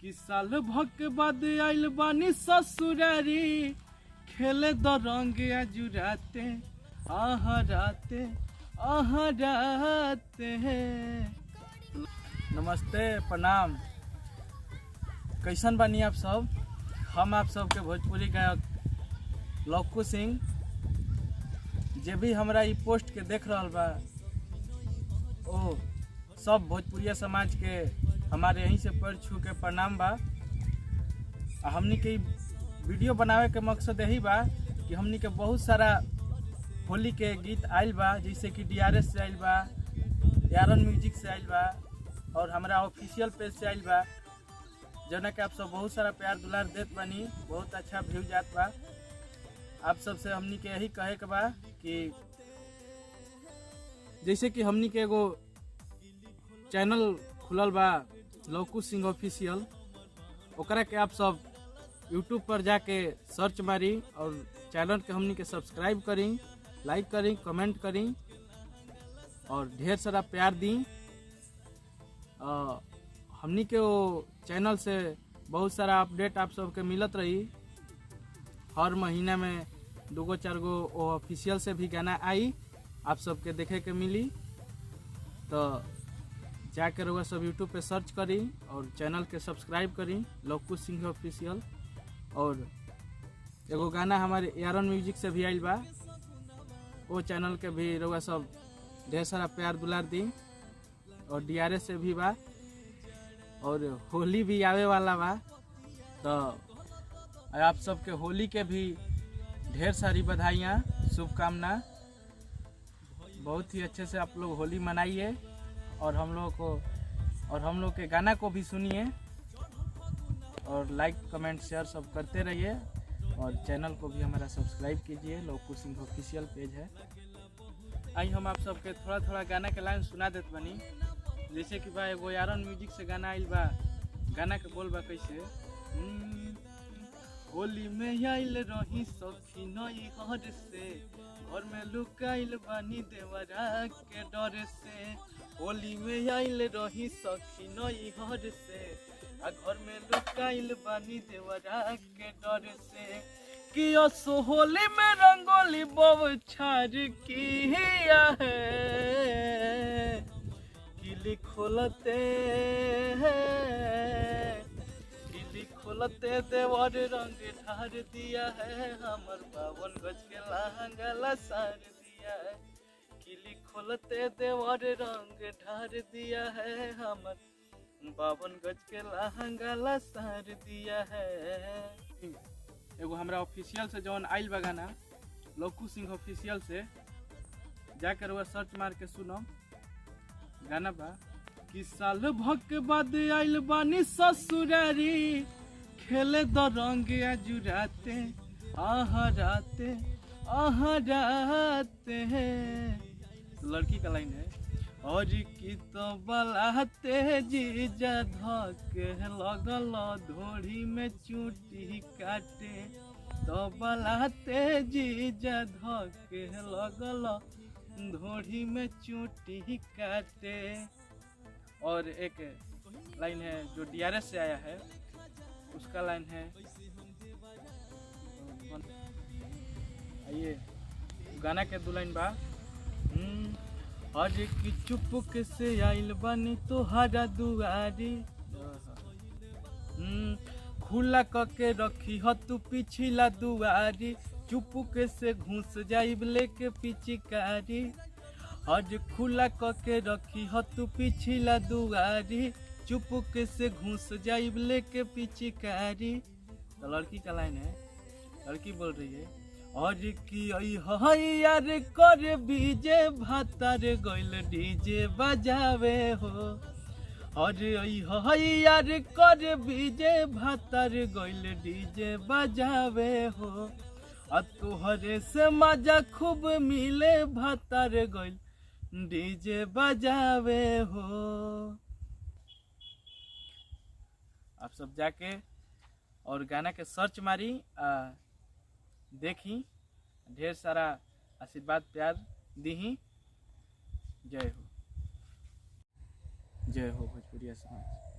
कि साल भक बाद आइल बानी ससुरारी खेले द रंग जुराते आहराते आहराते। नमस्ते प्रणाम, कैसन बानी आप सब। हम आप सबके भोजपुरी गायक लक्कू सिंह। जे भी हमरा ई पोस्ट के देख रहल बा ओ सब भोजपुरिया समाज के हमारे यहीं से पैर छू के प्रणाम बा। हमनी के वीडियो बनावे के मकसद यही बा कि हमनी के बहुत सारा होली के गीत आइल बा, जैसे कि DRS से आइल बा, यारन म्यूजिक से आइल बा और हमारा ऑफिशियल पेज से आइल बा, जना के आप सब बहुत सारा प्यार दुलार देत बानी, बहुत अच्छा व्यू जात बा। आप सब से हमनी के यही कहे के बा कि जैसे कि हमनी के एगो चैनल खुलल बा लक्कू सिंह ऑफिशियल, ओकरा के आप सब यूट्यूब पर जाके सर्च मारी और चैनल के हमनी के सब्सक्राइब करी, लाइक करी, कमेंट करी और ढेर सारा प्यार दी। हमनी के वो चैनल से बहुत सारा अपडेट आप सबके मिलत रही। हर महीना में 2-4 गो ऑफिशियल से भी गाना आई, आप सबके देखे के मिली। तो जाकर रउआ सब यूट्यूब पे सर्च करी और चैनल के सब्सक्राइब करी लक्कू सिंह ऑफिशियल। और एगो गाना हमारे यारन म्यूजिक से भी आइल बा, वो चैनल के भी रउआ सब ढेर सारा प्यार दुलार दी। और DRS से भी बा और होली भी आवे वाला बा, तो आप सबके होली के भी ढेर सारी बधाइयाँ, शुभकामना। बहुत ही अच्छे से आप लोग होली मनाइए और हम लोग के गाना को भी सुनिए और लाइक कमेंट शेयर सब करते रहिए। और चैनल को भी हमारा सब्सक्राइब कीजिए, लक्कू सिंह ऑफिशियल पेज है। आई हम आप सबके थोड़ा थोड़ा गाना के लाइन सुना देत बनी। जैसे कि बा एगो यारन म्यूजिक से गाना आइल बा, गाना के बोल बा कैसे। होली में आइल रही सखी नई घर से, घर में लुकाइल बानी देवरा के डर से। होली में आइल रही सखी नई घर से, घर में लुकाइल बानी देवरा के डर से। कि असो होली में रंगोली बौछार किया है, किली खोलते देवर रंग ढार दिया है, हमर 52 गज के लहंगा लसार दिया है। किली खोलते देवर रंग ढार दिया है, हमर 52 गज के लहंगा लसार दिया है। एगो हमरा ऑफिशियल से जौन आइल बा गाना लक्कू सिंह ऑफिशियल से, जाकर वह सर्च मार के सुनो। गाना बा कि साल भक बाद आइल बानी ससुरारी खेले द रंग जुराते आहराते आहराते हैं। लड़की का लाइन है। और की तो बलाते जीजा धके लगल धोड़ी में चूटी काटे, तो बलाते जीजा धके लगल धोड़ी में चूटी काटे। और एक लाइन है जो DRS से आया है, उसका लाइन है, आइए गाना के 2 लाइन बा। अरे की चुपक से आइल बानी तोहरा दुआरी, खुला करके रखी ह तू पिछला दुआरी, चुपक से घुस जाइब लेके पिचकारी। आज खुला करके रखी ह तू पिछला दुआरी, चुपक से घुस जाइब लेके पिचकारी। तो लड़की का लाइन है, लड़की बोल रही है, और की यार कर बीजे भातार गइल डीजे बजावे हो। और यार कर बीजे भातार गइल डीजे बजावे हो, तोहरे से मजा खूब मिले भातार गइल डीजे बजावे हो। आप सब जाके और गाना के सर्च मारी, देखी, ढेर सारा आशीर्वाद प्यार दी। जय हो, जय हो भोजपुरिया समाज।